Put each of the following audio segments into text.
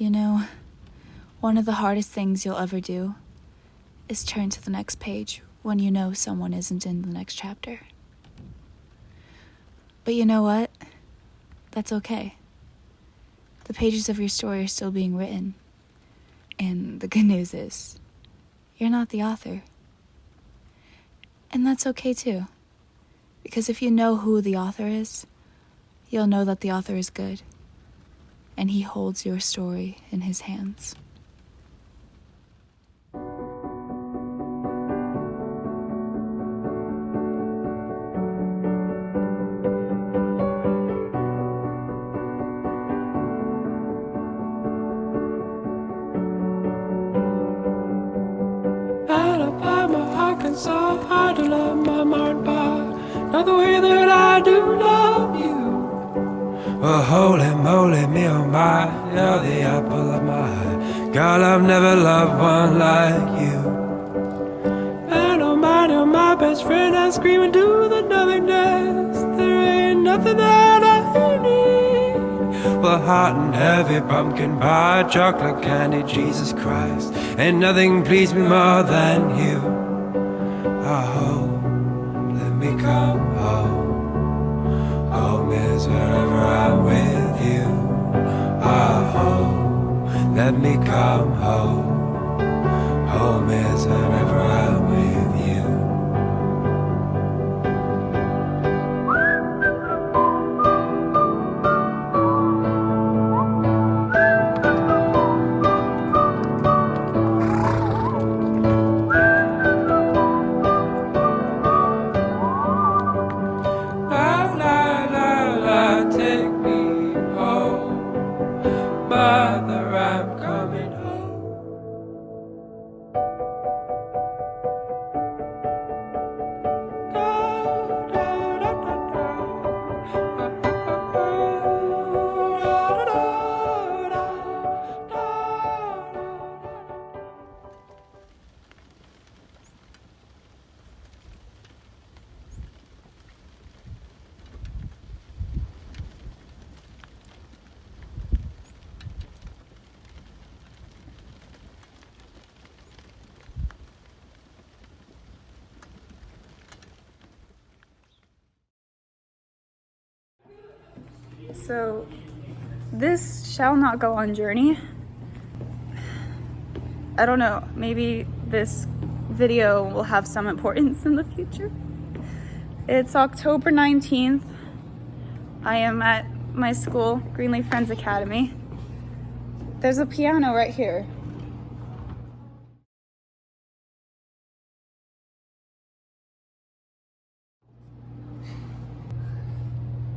You know, one of the hardest things you'll ever do is turn to the next page when you know someone isn't in the next chapter. But you know what? That's okay. The pages of your story are still being written. And the good news is, you're not the author. And that's okay too. Because if you know who the author is, you'll know that the author is good. And he holds your story in his hands. So hard to love my mind, but not the way that I do love you. Well, holy moly, me oh my, you're the apple of my eye. Girl, I've never loved one like you. And oh my, you're my best friend. I scream into the nothingness. There ain't nothing that I need. Well, hot and heavy pumpkin pie, chocolate candy, Jesus Christ. Ain't nothing pleased me more than you. Oh, let me come home. Home is wherever I'm with you. Oh, let me come home. Home is wherever I'm with you. So, this shall not go on journey. I don't know, maybe this video will have some importance in the future. It's October 19th. I am at my school, Greenleaf Friends Academy. There's a piano right here.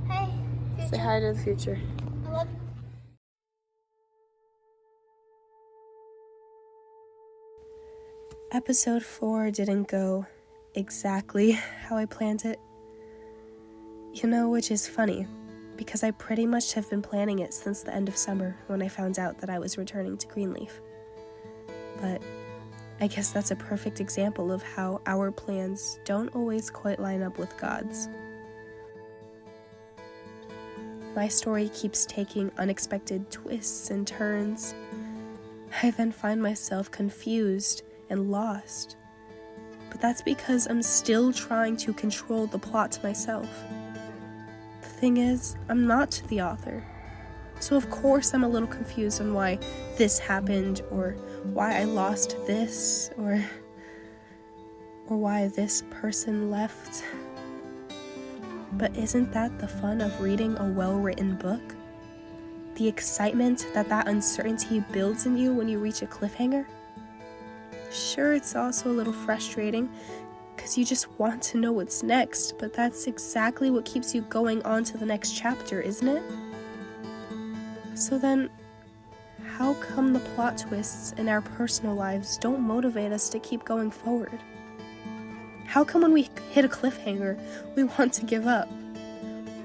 Hey, future. Say hi to the future. I love you. Episode 4 didn't go exactly how I planned it. You know, which is funny, because I pretty much have been planning it since the end of summer when I found out that I was returning to Greenleaf. But I guess that's a perfect example of how our plans don't always quite line up with God's. My story keeps taking unexpected twists and turns. I then find myself confused and lost. But that's because I'm still trying to control the plot myself. The thing is, I'm not the author. So of course I'm a little confused on why this happened, or why I lost this, or why this person left. But isn't that the fun of reading a well-written book? The excitement that uncertainty builds in you when you reach a cliffhanger? Sure, it's also a little frustrating, because you just want to know what's next, but that's exactly what keeps you going on to the next chapter, isn't it? So then, how come the plot twists in our personal lives don't motivate us to keep going forward? How come when we hit a cliffhanger, we want to give up?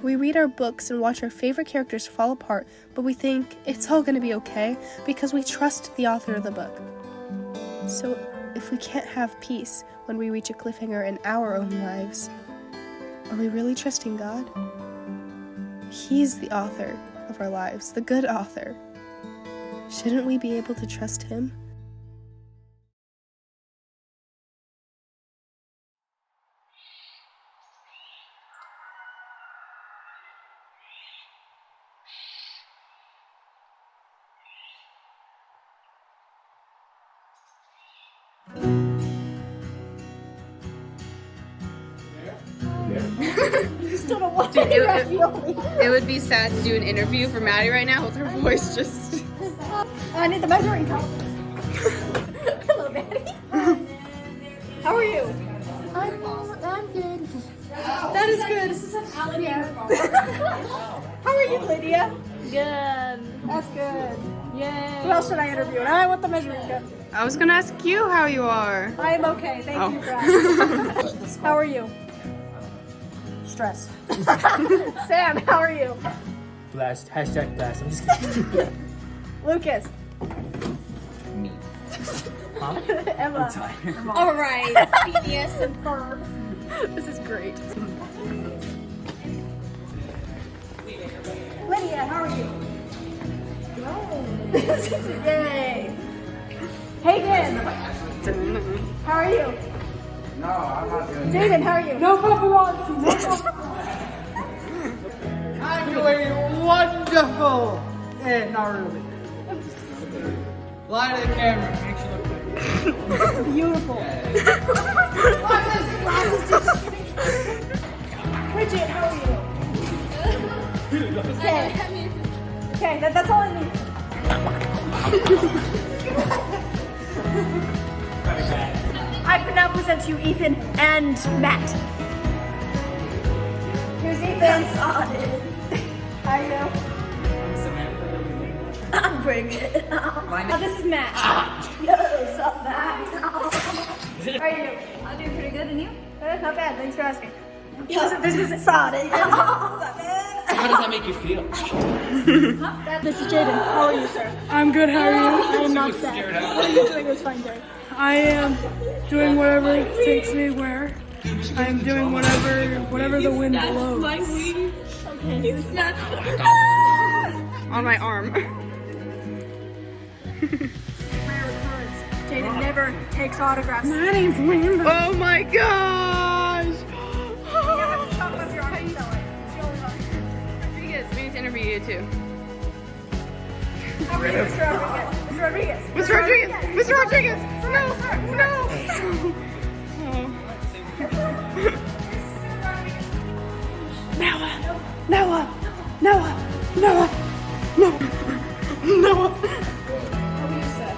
We read our books and watch our favorite characters fall apart, but we think it's all going to be okay because we trust the author of the book. So, if we can't have peace when we reach a cliffhanger in our own lives, are we really trusting God? He's the author of our lives, the good author. Shouldn't we be able to trust him? It would be sad to do an interview for Maddie right now with her voice just... I need the measuring cup. Hello, Maddie. How are you? I'm good. That is good. How are you, Lydia? Good. That's good. Yay. Who else should I interview? And I want the measuring cup. I was gonna ask you how you are. I am okay. Thank Oh. you for asking. How are you? Stress. Sam, how are you? Blast. Hashtag blast. I'm just kidding. Lucas. Me. Huh? Emma. I'm tired. All right. Genius and firm. This is great. Lydia, how are you? Yay. Hagen. How are you? No, I'm not doing Jaden, how are you? No paparazzi. I'm doing wonderful. Not really. Lie to the camera. Makes you look good. Beautiful. Bridget, how are you? Okay. Okay, that's all I need. I can now present to you Ethan and Matt. Here's Ethan. How are you? I'm pretty good. This is Matt. Yo, what's up, Matt? How are you? I'm doing pretty good, and you? Not bad, thanks for asking. This is Sonic. How does that make you feel? This is Jaden. How are you, sir? I'm good, how are you? I am not bad. What are you doing this fine day? I am doing whatever it takes me where. I am doing whatever the wind blows. On my arm. Rare occurrence. Jaden never takes autographs. My name's Linda. Oh my gosh! Rodriguez, we need to interview you too. Mr. Rodriguez. Mr. Rodriguez! Mr. Rodriguez! No! No! Noah! How are you, sir?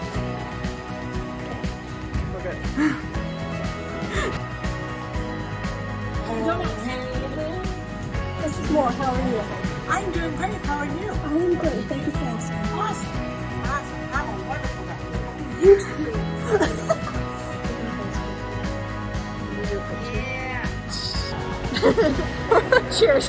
This is more. How are you? I'm doing great. How are you? I am good. Thank you for asking. Awesome. Have a wonderful day. You too. Cheers.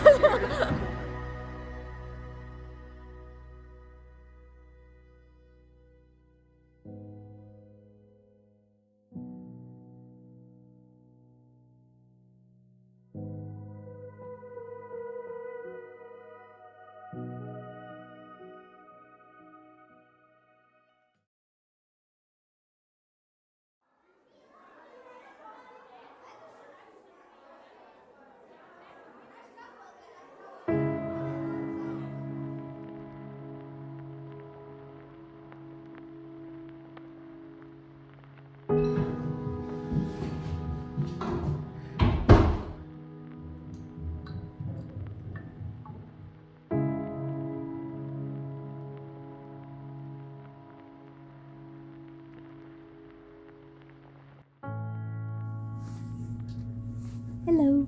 Hello.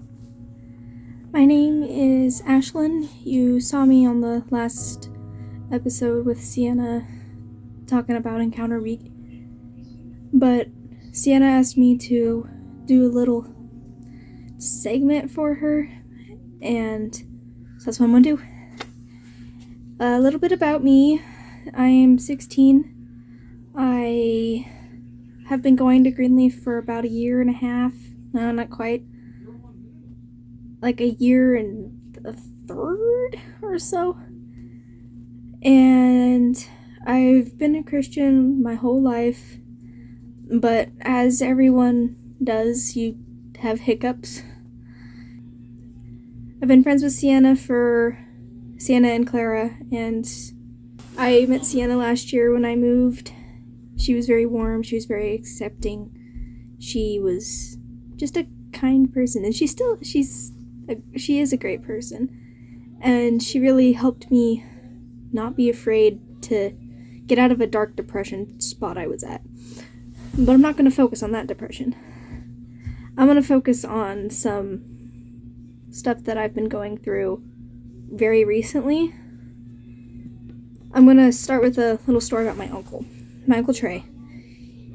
My name is Ashlyn. You saw me on the last episode with Sienna talking about Encounter Week. But Sienna asked me to do a little segment for her, and so that's what I'm gonna do. A little bit about me. I am 16. I have been going to Greenleaf for about a year and a half. No, not quite. Like a year and a third or so. And I've been a Christian my whole life, but as everyone does, you have hiccups. I've been friends with Sienna and Clara, and I met Sienna last year when I moved. She was very warm, she was very accepting. She was just a kind person, and she is a great person. And she really helped me not be afraid to get out of a dark depression spot I was at. But I'm not going to focus on that depression. I'm going to focus on some stuff that I've been going through very recently. I'm going to start with a little story about my uncle Trey.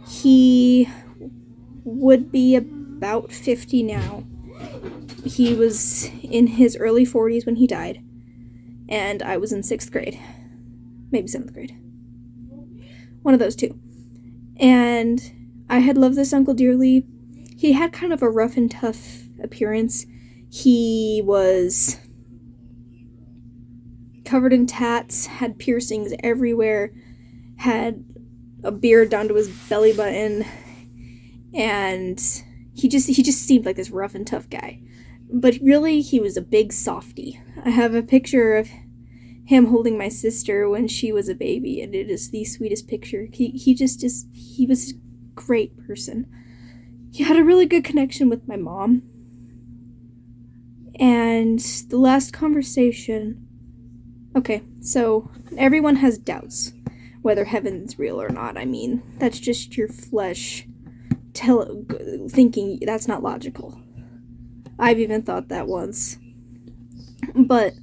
He would be about 50 now. He was in his early 40s when he died, and I was in 6th grade. Maybe 7th grade. One of those two. And I had loved this uncle dearly. He had kind of a rough and tough appearance. He was covered in tats, had piercings everywhere, had a beard down to his belly button, and he just seemed like this rough and tough guy. But really, he was a big softie. I have a picture of him holding my sister when she was a baby, and it is the sweetest picture. He was a great person. He had a really good connection with my mom. And the last conversation... Okay, so everyone has doubts whether heaven's real or not. I mean, that's just your flesh thinking that's not logical. I've even thought that once. But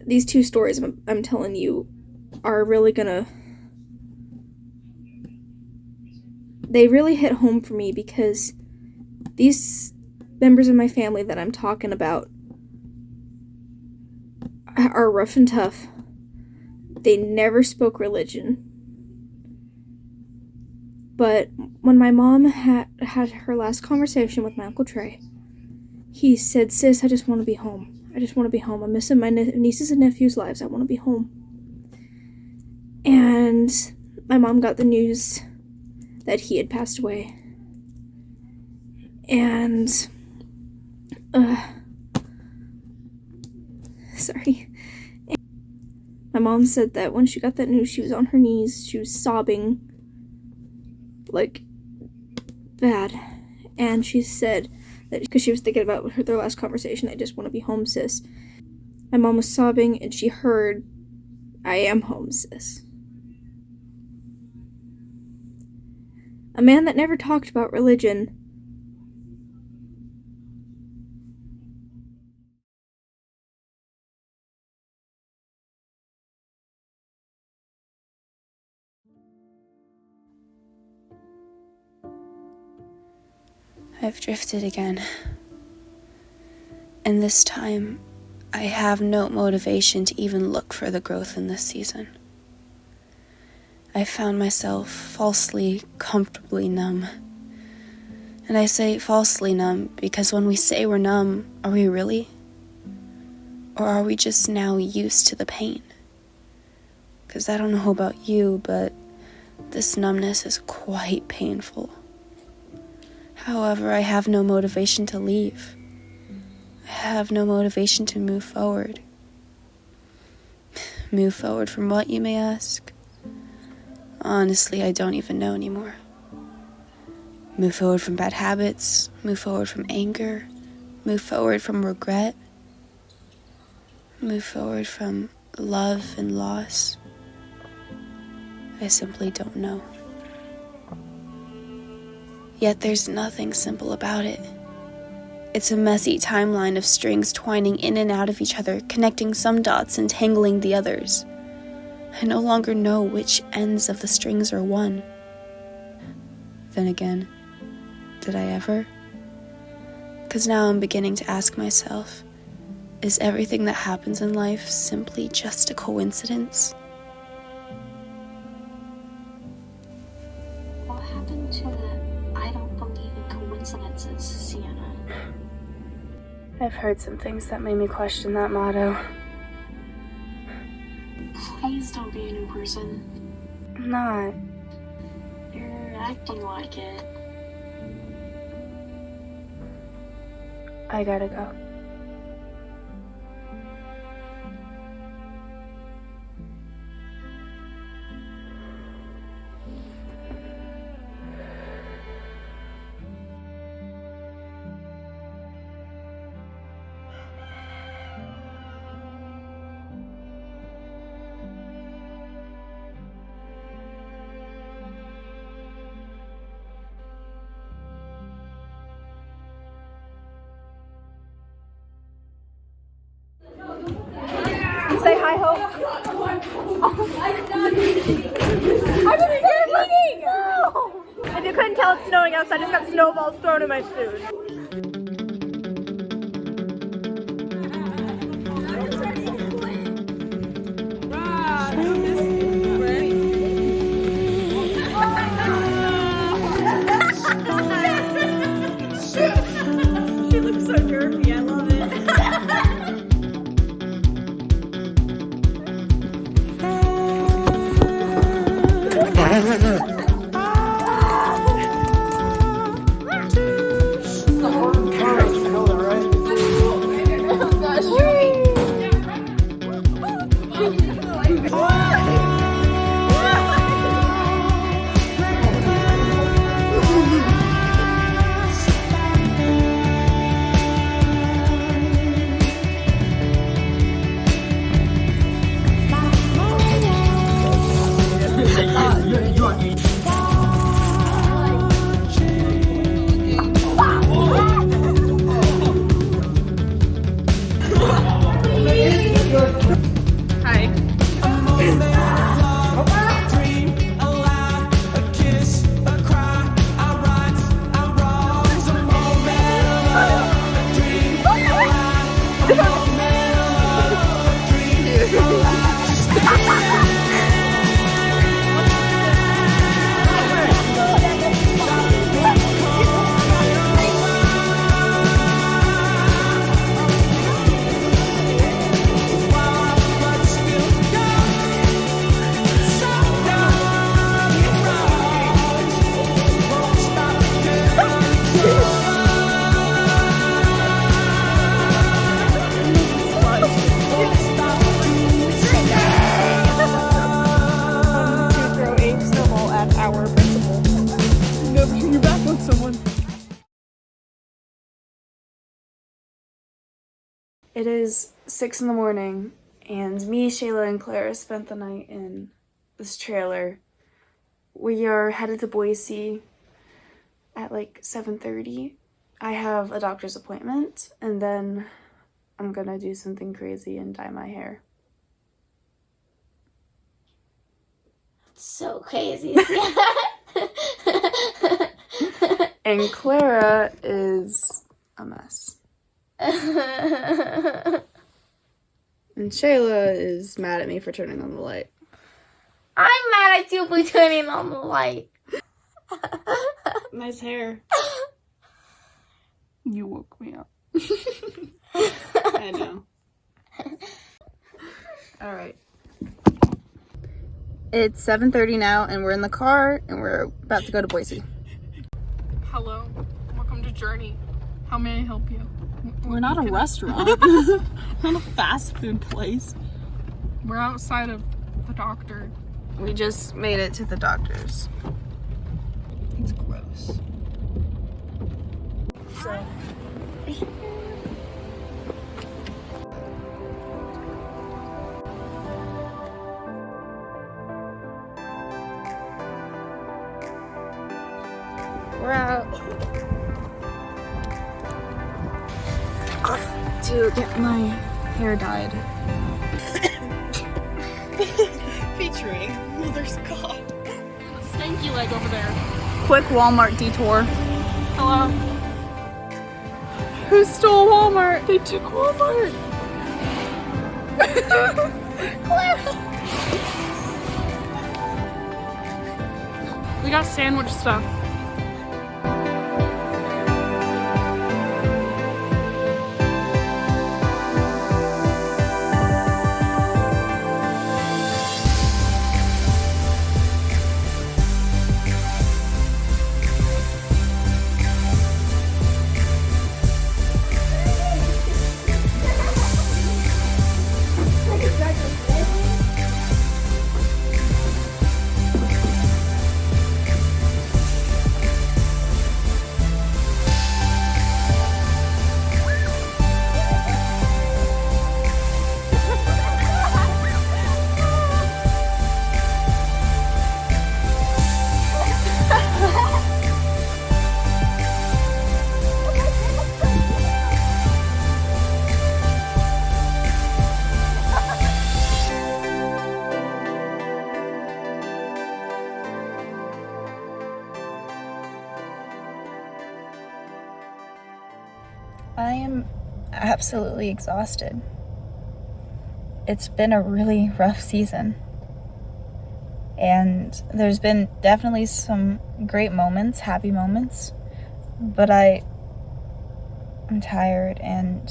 these two stories I'm telling you are really they really hit home for me, because these members of my family that I'm talking about are rough and tough. They never spoke religion. But when my mom had her last conversation with my Uncle Trey, he said, "Sis, I just want to be home. I just want to be home. I'm missing my nieces and nephews' lives. I want to be home." And my mom got the news that he had passed away. And, sorry. My mom said that when she got that news, she was on her knees, she was sobbing, like, bad. And she said that, because she was thinking about their last conversation, "I just want to be home, sis." My mom was sobbing, and she heard, "I am home, sis." A man that never talked about religion I've drifted again. And this time, I have no motivation to even look for the growth in this season. I found myself falsely, comfortably numb. And I say falsely numb because when we say we're numb, are we really? Or are we just now used to the pain? Because I don't know about you, but this numbness is quite painful. However, I have no motivation to leave. I have no motivation to move forward. Move forward from what, you may ask? Honestly, I don't even know anymore. Move forward from bad habits, move forward from anger, move forward from regret, move forward from love and loss. I simply don't know. Yet there's nothing simple about it. It's a messy timeline of strings twining in and out of each other, connecting some dots and tangling the others. I no longer know which ends of the strings are one. Then again, did I ever? Because now I'm beginning to ask myself, is everything that happens in life simply just a coincidence? What happened to the "I don't believe in coincidences" Sienna? I've heard some things that made me question that motto. Please don't be a new person. I'm not. You're acting like it. I gotta go. Say hi, Hope. I'm in a meeting! No! If you couldn't tell, it's snowing outside. I just got snowballs thrown in my food. She looks so derpy. I love it. It is 6 in the morning, and me, Shayla, and Clara spent the night in this trailer. We are headed to Boise at like 7:30. I have a doctor's appointment, and then I'm gonna do something crazy and dye my hair. So crazy. And Clara is a mess. And Shayla is mad at me for turning on the light. I'm mad at you for turning on the light. Nice hair. You woke me up. I know. Alright. It's 7:30 now, and we're in the car, and we're about to go to Boise. Hello, welcome to Journey. How may I help you? We're not a restaurant. We're not a fast food place. We're outside of the doctor. We just made it to the doctor's. It's gross. So. We're out. Off to get my hair dyed. Featuring Mother Skye. Stanky leg over there. Quick Walmart detour. Hello. Who stole Walmart? They took Walmart. We got sandwich stuff. absolutely exhausted. It's been a really rough season. And there's been definitely some great moments, happy moments, but I'm tired. And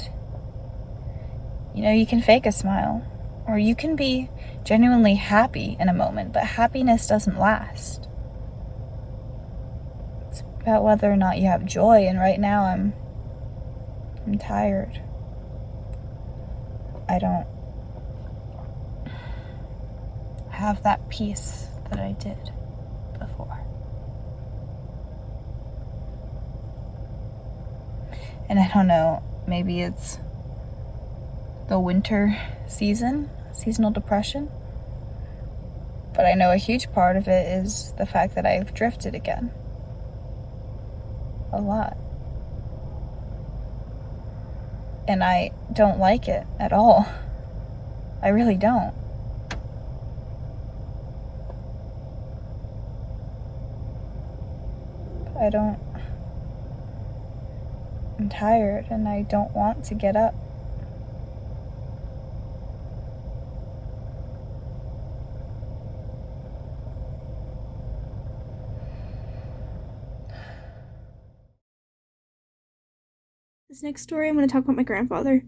you can fake a smile, or you can be genuinely happy in a moment, but happiness doesn't last. It's about whether or not you have joy, and right now I'm tired. I don't have that peace that I did before. And I don't know, maybe it's the winter season, seasonal depression. But I know a huge part of it is the fact that I've drifted again. A lot. And I don't like it at all. I really don't. I'm tired and I don't want to get up. This next story, I'm going to talk about my grandfather.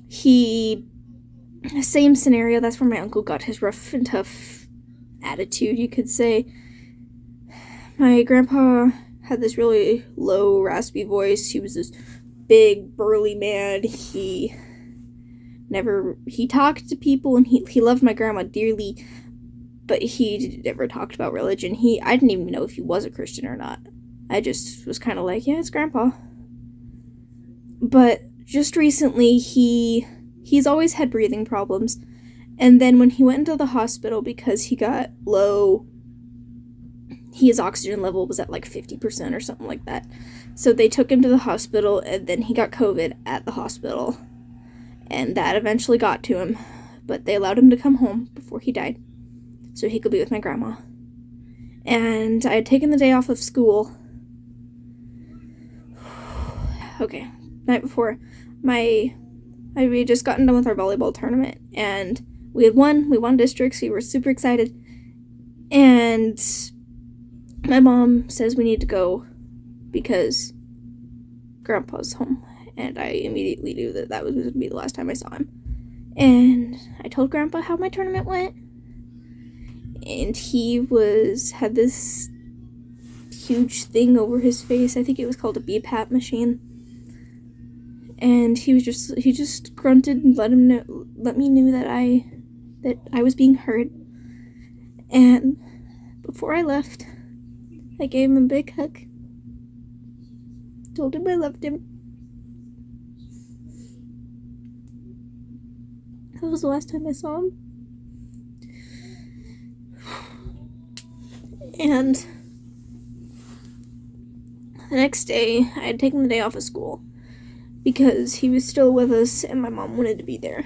Same scenario, that's where my uncle got his rough and tough attitude, you could say. My grandpa had this really low, raspy voice. He was this big, burly man. He talked to people, and he loved my grandma dearly, but he never talked about religion. I didn't even know if he was a Christian or not. I just was kind of like, yeah, it's grandpa. But just recently, he's always had breathing problems, and then when he went into the hospital because he got low, his oxygen level was at like 50% or something like that. So they took him to the hospital, and then he got COVID at the hospital. And that eventually got to him. But they allowed him to come home before he died, so he could be with my grandma. And I had taken the day off of school. Okay, night before, we had just gotten done with our volleyball tournament, and we won districts, we were super excited. And my mom says we need to go because Grandpa's home, and I immediately knew that was going to be the last time I saw him. And I told Grandpa how my tournament went, and he had this huge thing over his face. I think it was called a BPAP machine. And he just grunted and let me know that I was being heard. And before I left, I gave him a big hug. Told him I loved him. That was the last time I saw him. And the next day, I had taken the day off of school because he was still with us and my mom wanted to be there.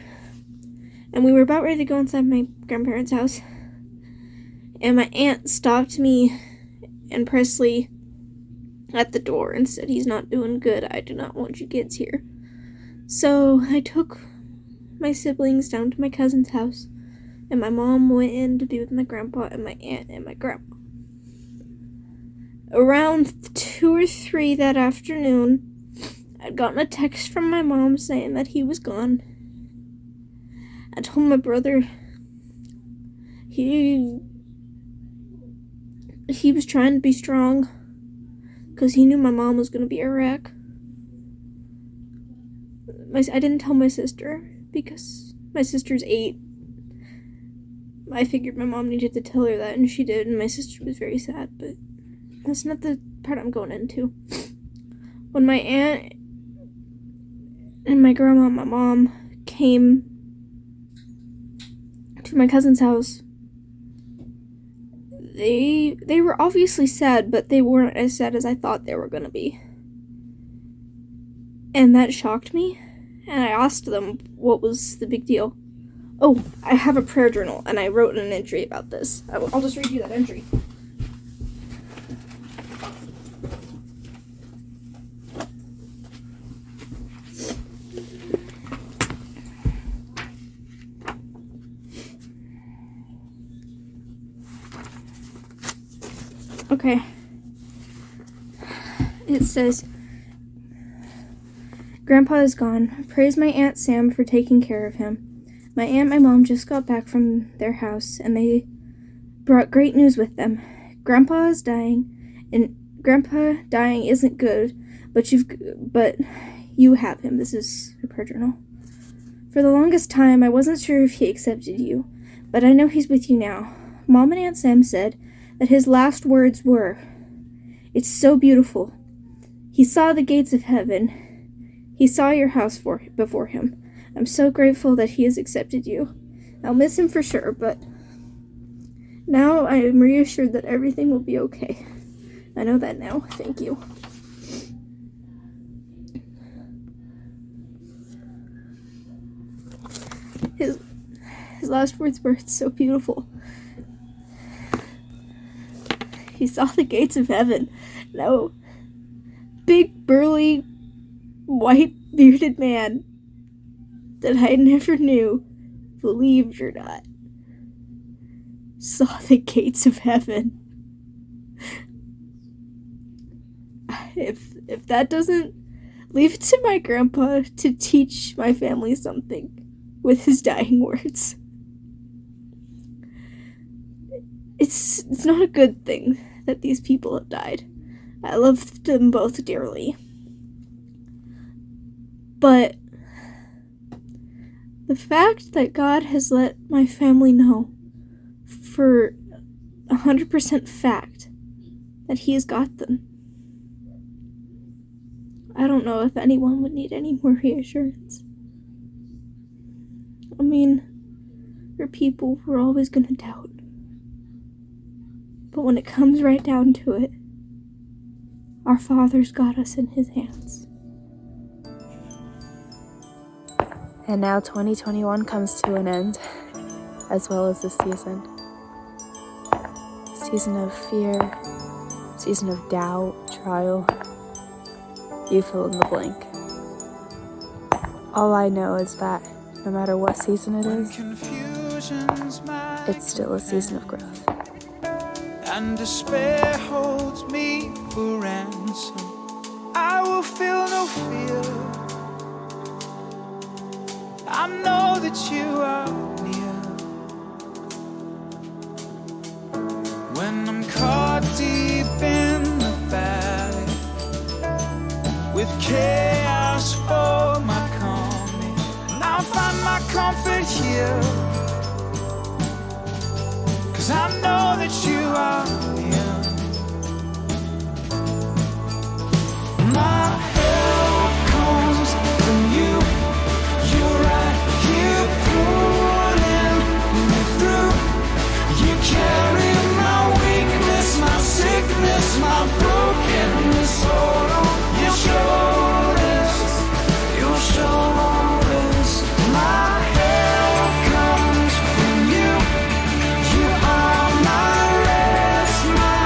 And we were about ready to go inside my grandparents' house. And my aunt stopped me and Presley at the door and said, "He's not doing good. I do not want you kids here." So I took my siblings down to my cousin's house, and my mom went in to be with my grandpa and my aunt and my grandma. Around 2 or 3 that afternoon, I'd gotten a text from my mom saying that he was gone. I told my brother he was trying to be strong because he knew my mom was going to be a wreck. I didn't tell my sister because my sister's 8. I figured my mom needed to tell her that, and she did, and my sister was very sad, but that's not the part I'm going into. When my aunt and my grandma and my mom came to my cousin's house, they were obviously sad, but they weren't as sad as I thought they were gonna be. And that shocked me, and I asked them what was the big deal. Oh, I have a prayer journal, and I wrote an entry about this. I'll just read you that entry. Okay. It says, Grandpa is gone. Praise my Aunt Sam for taking care of him. My aunt and my mom just got back from their house, and they brought great news with them. Grandpa is dying, and Grandpa dying isn't good, but you have him. This is her journal. For the longest time, I wasn't sure if he accepted you, but I know he's with you now. Mom and Aunt Sam said that his last words were, "It's so beautiful. He saw the gates of heaven. He saw your house before him. I'm so grateful that he has accepted you. I'll miss him for sure, but now I am reassured that everything will be okay. I know that now. Thank you." His last words were, "It's so beautiful. He saw the gates of heaven." No. Big, burly, white, bearded man that I never knew, believed or not, saw the gates of heaven. If that doesn't, leave it to my grandpa to teach my family something with his dying words. It's not a good thing that these people have died. I love them both dearly. But the fact that God has let my family know for 100% fact that he has got them, I don't know if anyone would need any more reassurance. I mean, we're people, we're always gonna doubt. But when it comes right down to it, our Father's got us in his hands. And now 2021 comes to an end, as well as this season. Season of fear, season of doubt, trial. You fill in the blank. All I know is that no matter what season it is, it's still a season of growth. And despair holds me for ransom. I will feel no fear. I know that you are near. When I'm caught deep in the valley, with chaos for my calming, I'll find my comfort here. 'Cause I know that you are near. My help comes from you. You're right here pulling me through. You carry my weakness, my sickness, my brokenness all on your shoulders. Your shoulders. My help comes from you. You are my rest, my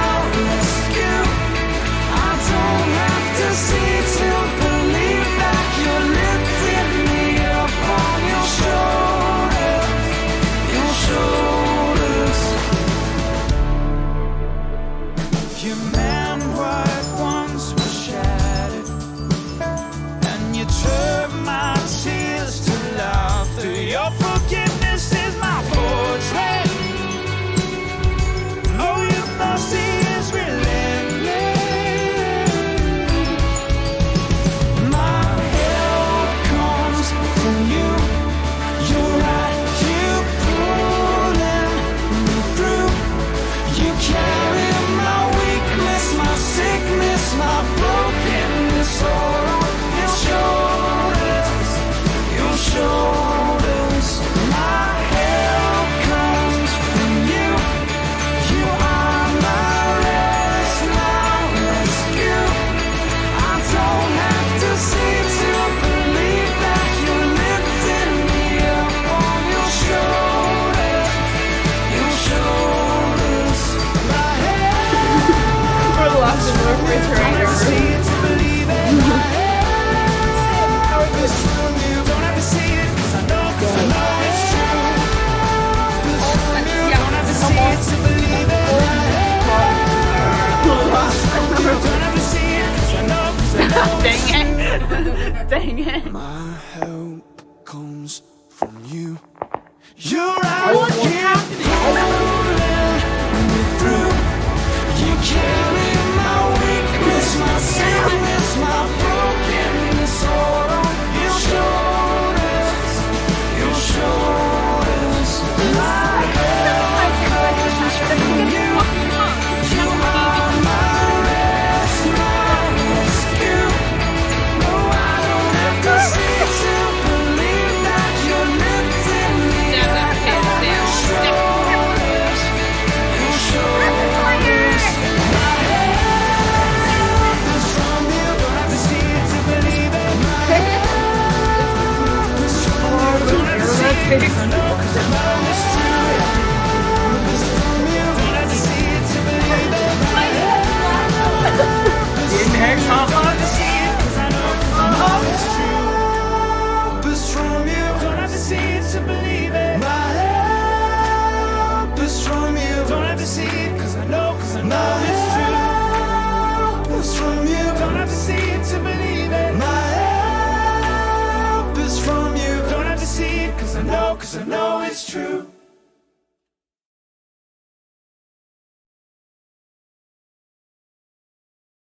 help comes from you. You're out here pulling me through. You carry my weakness, my sadness, my brokenness all on your shoulders. Your shoulders. Like you are my rest, my rescue. No, I don't have to see to believe that you're lifting me up on your shoulders. Your shoulders. My help is from you. Don't have to see it to believe it. My help is from you. Don't have to see it 'cause I know it's true. It's from you. Don't have to see it to believe it. My help is from you. Don't have to see it 'cause I know it's true. Is from you. Don't have to see it to believe it. My help is from you. Don't have to see it 'cause I know it's true. Is from you. Don't have to see it to believe it. My help is from you. Don't have to see it 'cause I know it's true.